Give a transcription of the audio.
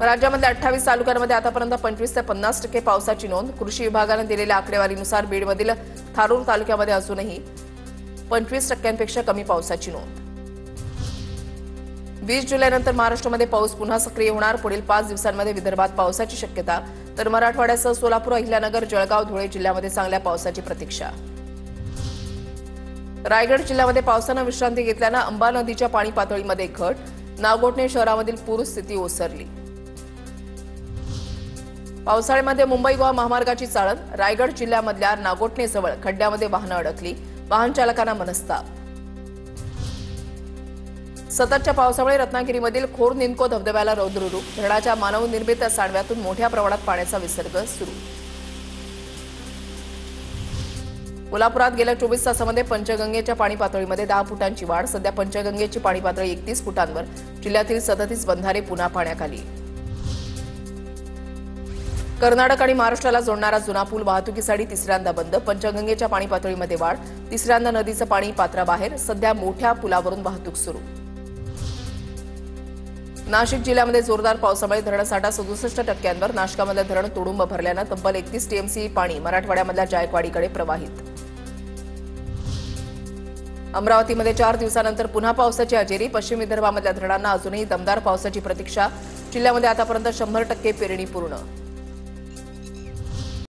राज्यामध्ये 28 तालुक्यांमध्ये आतापर्यंत 25 ते 50% पावसाची नोंद। कृषी विभागाने दिलेल्या आकडेवारीनुसार बीडमधील थारूर तालुक्यामध्ये अजूनही 25%पेक्षा कमी पावसाची नोंद। 20 जुलैनंतर महाराष्ट्रामध्ये पाऊस पुन्हा सक्रिय होणार। पुढील 5 दिवसांमध्ये विदर्भात पावसाची शक्यता, तर मराठवाड्यासह सोलापूर, अहिल्यानगर, जळगाव, धुळे जिल्ह्यामध्ये चांगल्या पावसाची प्रतीक्षा। रायगड जिल्ह्यामध्ये पावसानं विश्रांती घेतल्यानं अंबा नदीच्या पाणी पातळीमध्ये घट। नागोठणे शहरामधील पूरस्थिती ओसरली। पावसाळ्यामध्ये मुंबई गोवा महामार्गाची चाळण। रायगड जिल्ह्यामधल्या नागोठणेजवळ खड्ड्यामध्ये वाहनं अडकली। वाहन चालकांना मनस्ताप। सततच्या पावसामुळे रत्नागिरीमधील खोर निमको धबधब्याला रौद्ररूप। धरणाच्या मानवनिर्मित सांडव्यातून मोठ्या प्रमाणात पाण्याचा विसर्ग सुरू। कोल्हापुरात गेल्या 24 तासांमध्ये पंचगंगेच्या पाणी पातळीमध्ये 10 फुटांची वाढ। सध्या पंचगंगेची पाणी पातळी 31 फुटांवर। जिल्ह्यातील 37 बंधारे पुन्हा पाण्याखाली। कर्नाटक आणि महाराष्ट्राला जोडणारा जुना पूल वाहतुकीसाठी तिसऱ्यांदा बंद। पंचगंगेच्या पाणी पातळीमध्ये वाढ। तिसऱ्यांदा नदीचं पाणी पात्राबाहेर। सध्या मोठ्या पुलावरून वाहतूक सुरू। नाशिक जिल्ह्यामध्ये जोरदार पावसामुळे धरणसाठा 67%वर। नाशिकमधलं धरण तुडुंब भरल्यानं तब्बल 31 टीएमसी पाणी मराठवाड्यामधल्या जायकवाडीकडे प्रवाहित। अमरावतीमध्ये 4 दिवसानंतर पुन्हा पावसाची हजेरी। पश्चिम विदर्भामधल्या धरणांना अजूनही दमदार पावसाची प्रतीक्षा। जिल्ह्यामध्ये आतापर्यंत 100% पेरणी पूर्ण।